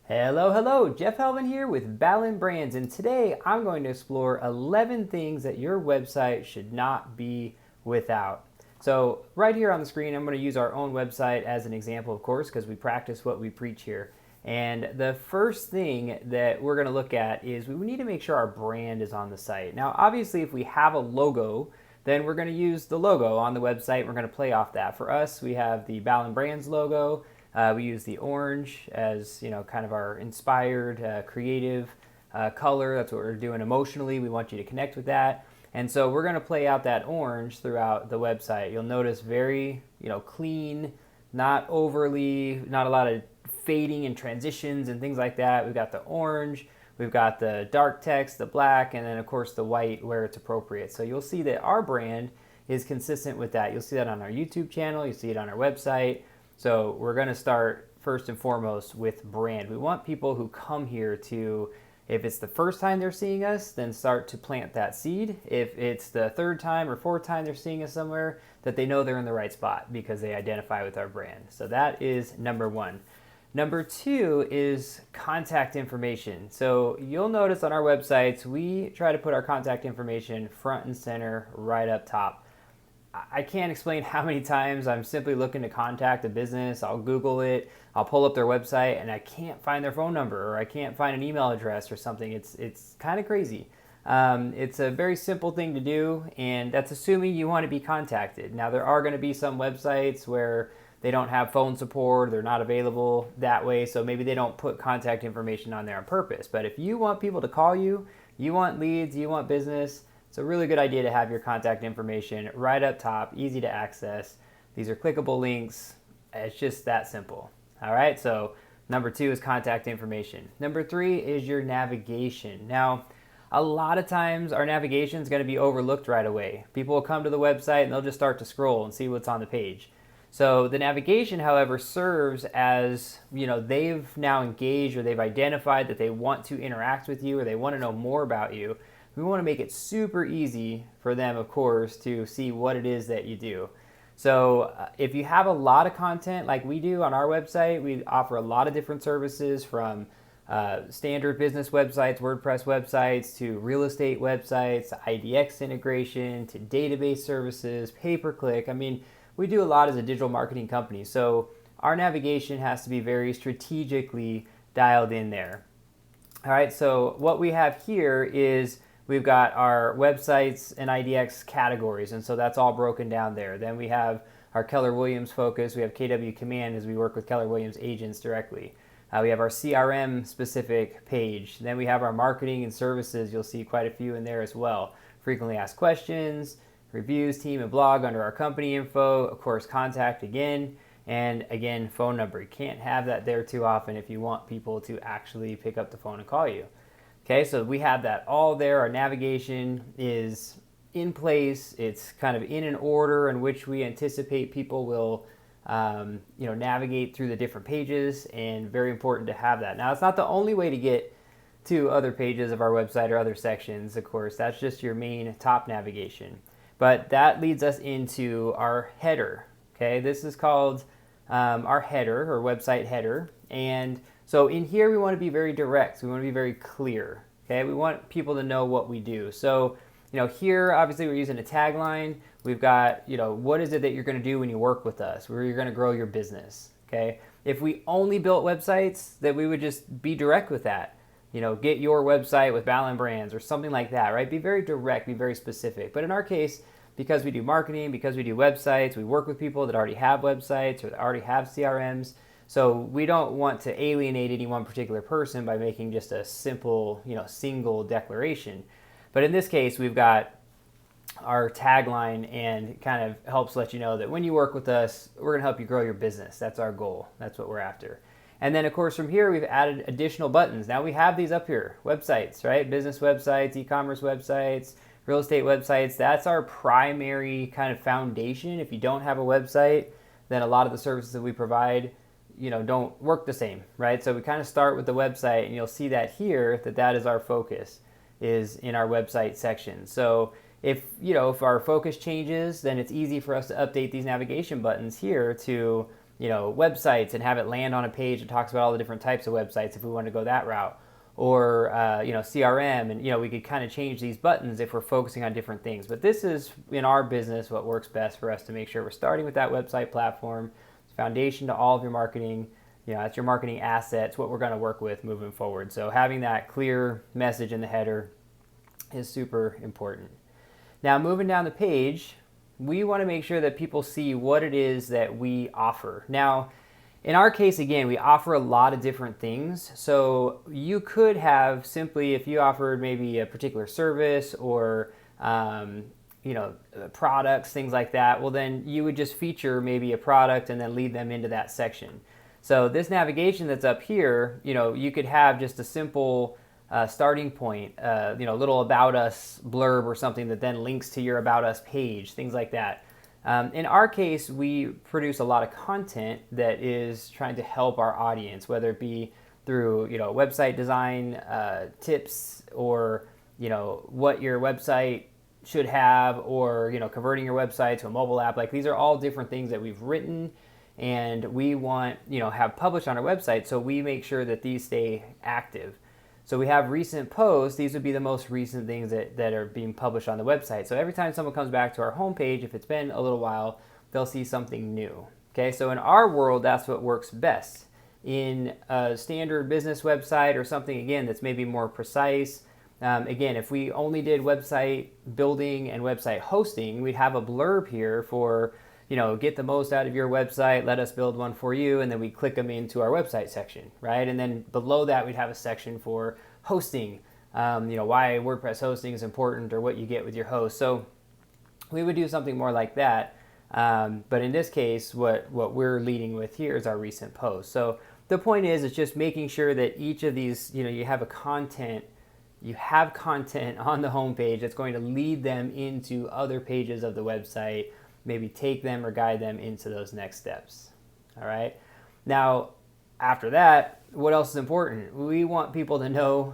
Hello, Jeff Helvin here with Ballen Brands, and today I'm going to explore 11 things that your website should not be without. So right here on the screen, I'm going to use our own website as an example, of course, because we practice what we preach here. And the first thing that we're going to look at is we need to make sure our brand is on the site. Now, obviously, if we have a logo, then we're going to use the logo on the website. We're going to play off that. For us, we have the Ballen Brands logo. We use the orange as, kind of our inspired, creative color. That's what we're doing emotionally. We want you to connect with that. And so we're going to play out that orange throughout the website. You'll notice very, clean, not a lot of fading and transitions and things like that. We've got the orange, we've got the dark text, the black, and then of course the white where it's appropriate. So you'll see that our brand is consistent with that. You'll see that on our YouTube channel, you see it on our website. So we're going to start first and foremost with brand. We want people who come here to, if it's the first time they're seeing us, then start to plant that seed. If it's the third time or fourth time they're seeing us somewhere, that they know they're in the right spot because they identify with our brand. So that is number one. Number two is contact information. So you'll notice on our websites, we try to put our contact information front and center right up top. I can't explain how many times I'm simply looking to contact a business. I'll Google it, I'll pull up their website, and I can't find their phone number, or I can't find an email address or something. It's kind of crazy. It's a very simple thing to do, and that's assuming you want to be contacted. Now, there are going to be some websites where they don't have phone support, they're not available that way, so maybe they don't put contact information on there on purpose. But if you want people to call you, you want leads, you want business, it's a really good idea to have your contact information right up top, easy to access. These are clickable links. It's just that simple. All right, so number two is contact information. Number three is your navigation. Now, a lot of times our navigation is going to be overlooked right away. People will come to the website and they'll just start to scroll and see what's on the page. So the navigation, however, serves as, they've now engaged or they've identified that they want to interact with you or they want to know more about you. We want to make it super easy for them, of course, to see what it is that you do. So if you have a lot of content like we do on our website, we offer a lot of different services from standard business websites, WordPress websites, to real estate websites, IDX integration, to database services, pay-per-click. I mean, we do a lot as a digital marketing company. So our navigation has to be very strategically dialed in there. All right, so what we have here is we've got our websites and IDX categories, and so that's all broken down there. Then we have our Keller Williams focus. We have KW Command as we work with Keller Williams agents directly. We have our CRM specific page. Then we have our marketing and services. You'll see quite a few in there as well. Frequently asked questions, reviews, team, and blog under our company info. Of course, contact again. And again, phone number. You can't have that there too often if you want people to actually pick up the phone and call you. Okay, so we have that all there. Our navigation is in place. It's kind of in an order in which we anticipate people will, navigate through the different pages, and very important to have that. Now, it's not the only way to get to other pages of our website or other sections, of course. That's just your main top navigation. But that leads us into our header. Okay, this is called our header or website header. And so in here, we want to be very direct. We want to be very clear. Okay, we want people to know what we do. So, here, obviously, we're using a tagline. We've got, what is it that you're going to do when you work with us, where you're going to grow your business. Okay, if we only built websites, then we would just be direct with that. Get your website with Ballen Brands or something like that, right? Be very direct, be very specific. But in our case, because we do marketing, because we do websites, we work with people that already have websites or that already have CRMs. So we don't want to alienate any one particular person by making just a simple, single declaration. But in this case, we've got our tagline, and it kind of helps let you know that when you work with us, we're going to help you grow your business. That's our goal. That's what we're after. And then, of course, from here, we've added additional buttons. Now we have these up here, websites, right? Business websites, e-commerce websites, real estate websites. That's our primary kind of foundation. If you don't have a website, then a lot of the services that we provide don't work the same, right? So we kind of start with the website, and you'll see that here, that is our focus, is in our website section. So if our focus changes, then it's easy for us to update these navigation buttons here to websites and have it land on a page that talks about all the different types of websites if we want to go that route, or CRM, and we could kind of change these buttons if we're focusing on different things. But this is, in our business, what works best for us to make sure we're starting with that website platform. It's foundation to all of your marketing. That's your marketing assets, what we're going to work with moving forward. So having that clear message in the header is super important. Now, moving down the page, we want to make sure that people see what it is that we offer. Now, in our case, again, we offer a lot of different things. So you could have simply, if you offered maybe a particular service or products, things like that, well, then you would just feature maybe a product and then lead them into that section. So this navigation that's up here, you could have just a simple starting point, little about us blurb or something that then links to your about us page, things like that. In our case, we produce a lot of content that is trying to help our audience, whether it be through website design tips, or what your website should have, or converting your website to a mobile app. Like, these are all different things that we've written and we want have published on our website, so we make sure that these stay active. So we have recent posts. These would be the most recent things that are being published on the website. So every time someone comes back to our homepage, if it's been a little while, they'll see something new. Okay, so in our world, that's what works best. In a standard business website or something, again, that's maybe more precise. Again, if we only did website building and website hosting, we'd have a blurb here for get the most out of your website, let us build one for you, and then we click them into our website section, right? And then below that, we'd have a section for hosting, why WordPress hosting is important, or what you get with your host. So we would do something more like that. But in this case, what we're leading with here is our recent post. So the point is, it's just making sure that each of these, you have content on the homepage that's going to lead them into other pages of the website, maybe take them or guide them into those next steps. All right. Now, after that, what else is important? We want people to know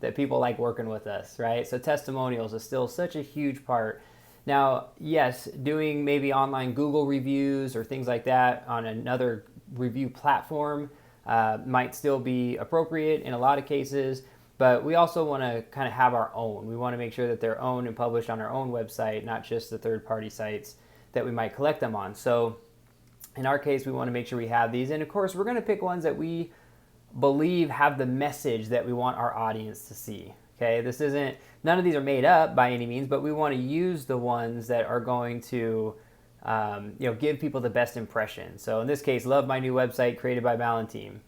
that people like working with us, right? So testimonials is still such a huge part. Now, yes, doing maybe online Google reviews or things like that on another review platform might still be appropriate in a lot of cases, but we also want to kind of have our own. We want to make sure that they're owned and published on our own website, not just the third-party sites that we might collect them on. So in our case, we want to make sure we have these. And of course, we're going to pick ones that we believe have the message that we want our audience to see. Okay, none of these are made up by any means, but we want to use the ones that are going to give people the best impression. So in this case, love my new website created by Ballen team.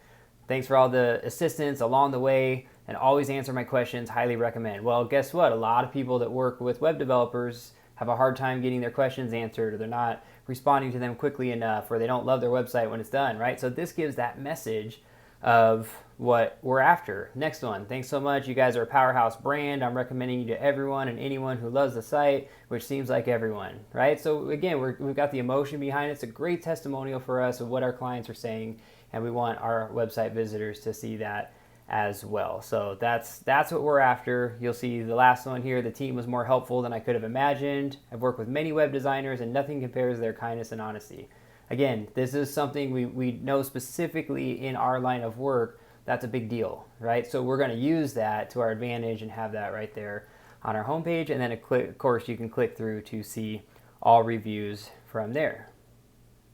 Thanks for all the assistance along the way and always answer my questions. Highly recommend. Well, guess what? A lot of people that work with web developers have a hard time getting their questions answered, or they're not responding to them quickly enough, or they don't love their website when it's done, right? So this gives that message of what we're after. Next one. Thanks so much. You guys are a powerhouse brand. I'm recommending you to everyone and anyone who loves the site, which seems like everyone, right? So again, we've got the emotion behind it. It's a great testimonial for us of what our clients are saying, and we want our website visitors to see that as well. So that's what we're after. You'll see the last one here. The team was more helpful than I could have imagined. I've worked with many web designers and nothing compares to their kindness and honesty. Again, this is something we know specifically in our line of work. That's a big deal, right? So we're going to use that to our advantage and have that right there on our homepage. And then of course you can click through to see all reviews from there.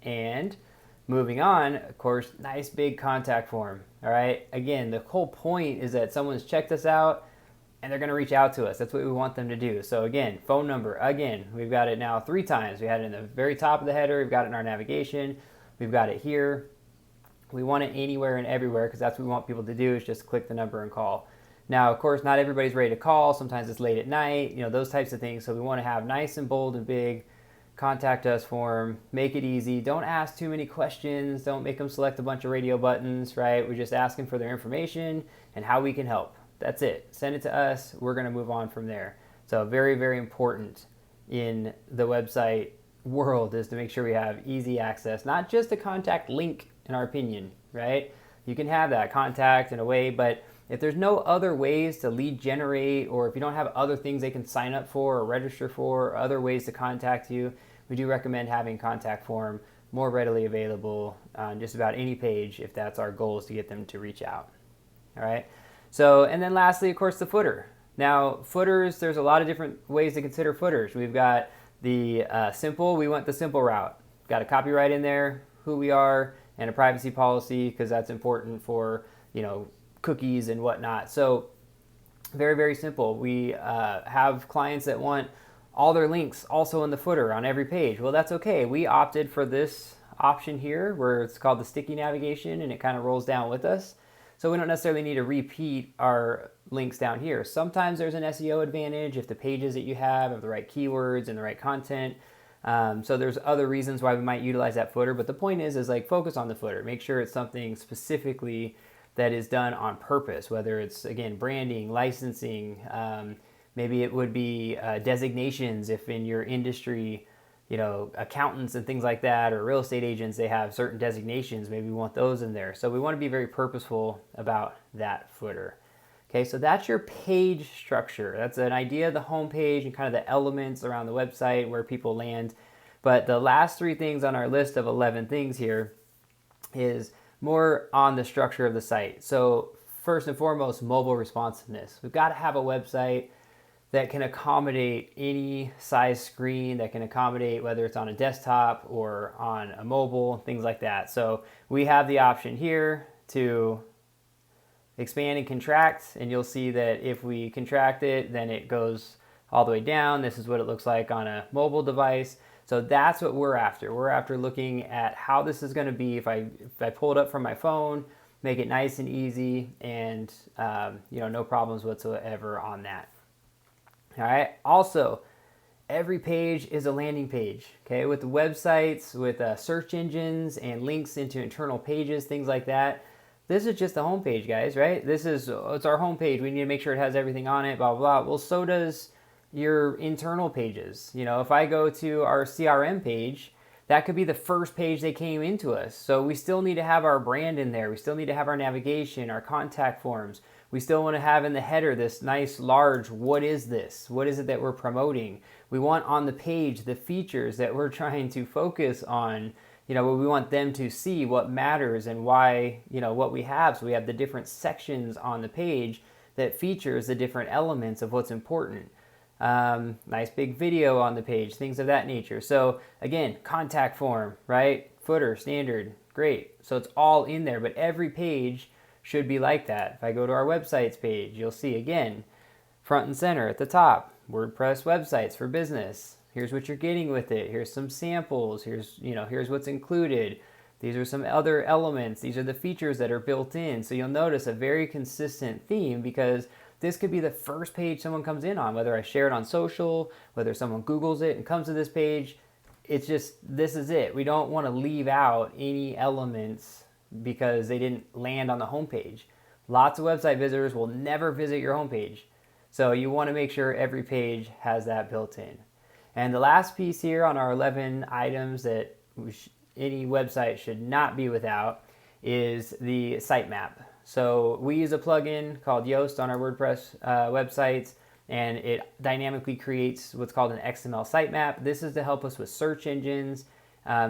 And moving on, of course, nice big contact form. All right. Again, the whole point is that someone's checked us out and they're going to reach out to us. That's what we want them to do. So again, phone number. Again, we've got it now 3 times. We had it in the very top of the header. We've got it in our navigation. We've got it here. We want it anywhere and everywhere because that's what we want people to do, is just click the number and call. Now, of course, not everybody's ready to call. Sometimes it's late at night, those types of things. So we want to have nice and bold and big contact us form. Make it easy. Don't ask too many questions. Don't make them select a bunch of radio buttons, right? We're just asking for their information and how we can help. That's it. Send it to us. We're going to move on from there. So very, very important in the website world is to make sure we have easy access, not just a contact link, in our opinion, right? You can have that contact in a way, but if there's no other ways to lead generate, or if you don't have other things they can sign up for or register for, or other ways to contact you, we do recommend having contact form more readily available on just about any page if that's our goal, is to get them to reach out. All right. So, and then lastly, of course, the footer. Now, footers, there's a lot of different ways to consider footers. We've got the simple, we went the simple route. Got a copyright in there, who we are, and a privacy policy, because that's important for, cookies and whatnot. So very, very simple. We have clients that want all their links also in the footer on every page. Well, that's okay. We opted for this option here where it's called the sticky navigation, and it kind of rolls down with us. So we don't necessarily need to repeat our links down here. Sometimes there's an SEO advantage if the pages that you have the right keywords and the right content. So there's other reasons why we might utilize that footer. But the point is like focus on the footer. Make sure it's something specifically that is done on purpose, whether it's, again, branding, licensing. Maybe it would be designations if in your industry, accountants and things like that, or real estate agents, they have certain designations. Maybe we want those in there. So we want to be very purposeful about that footer. Okay, so that's your page structure. That's an idea of the home page and kind of the elements around the website where people land. But the last 3 things on our list of 11 things here is more on the structure of the site. So first and foremost, mobile responsiveness. We've got to have a website that can accommodate any size screen, that can accommodate whether it's on a desktop or on a mobile, things like that. So we have the option here to expand and contract, and you'll see that if we contract it, then it goes all the way down. This is what it looks like on a mobile device. So that's what we're after. We're after looking at how this is going to be if I pull it up from my phone, make it nice and easy, and no problems whatsoever on that. All right. Also, every page is a landing page. Okay, with the websites, with search engines and links into internal pages, things like that. This is just the home page, guys. Right? It's our home page. We need to make sure it has everything on it. Blah blah blah. Well, so does your internal pages. If I go to our CRM page, that could be the first page they came into us. So we still need to have our brand in there. We still need to have our navigation, our contact forms. We still want to have in the header this nice large, what is this? What is it that we're promoting? We want on the page the features that we're trying to focus on. We want them to see what matters and why, what we have. So we have the different sections on the page that features the different elements of what's important. Nice big video on the page, things of that nature. So again, contact form, right? Footer, standard, great. So it's all in there, but every page should be like that. If I go to our websites page, you'll see again, front and center at the top, WordPress websites for business. Here's what you're getting with it. Here's some samples. Here's what's included. These are some other elements. These are the features that are built in. So you'll notice a very consistent theme, because this could be the first page someone comes in on, whether I share it on social, whether someone Googles it and comes to this page. It's just, this is it. We don't want to leave out any elements because they didn't land on the homepage. Lots of website visitors will never visit your homepage. So you want to make sure every page has that built in. And the last piece here on our 11 items that any website should not be without is the sitemap. So we use a plugin called Yoast on our WordPress websites, and it dynamically creates what's called an XML sitemap. This is to help us with search engines,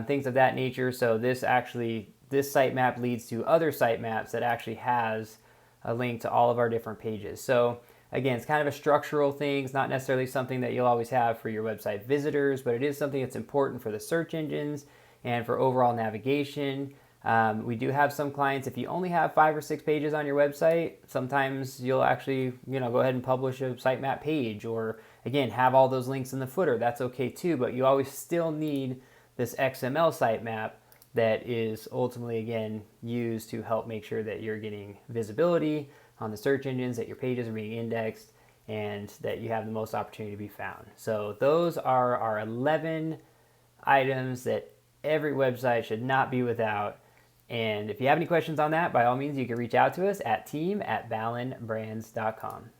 things of that nature. So this sitemap leads to other sitemaps that actually has a link to all of our different pages. So again, it's kind of a structural thing. It's not necessarily something that you'll always have for your website visitors, but it is something that's important for the search engines and for overall navigation. We do have some clients, if you only have 5 or 6 pages on your website, sometimes you'll actually, go ahead and publish a sitemap page, or again, have all those links in the footer. That's okay too, but you always still need this XML sitemap that is ultimately, again, used to help make sure that you're getting visibility on the search engines, that your pages are being indexed, and that you have the most opportunity to be found. So those are our 11 items that every website should not be without. And if you have any questions on that, by all means, you can reach out to us at team@ballenbrands.com.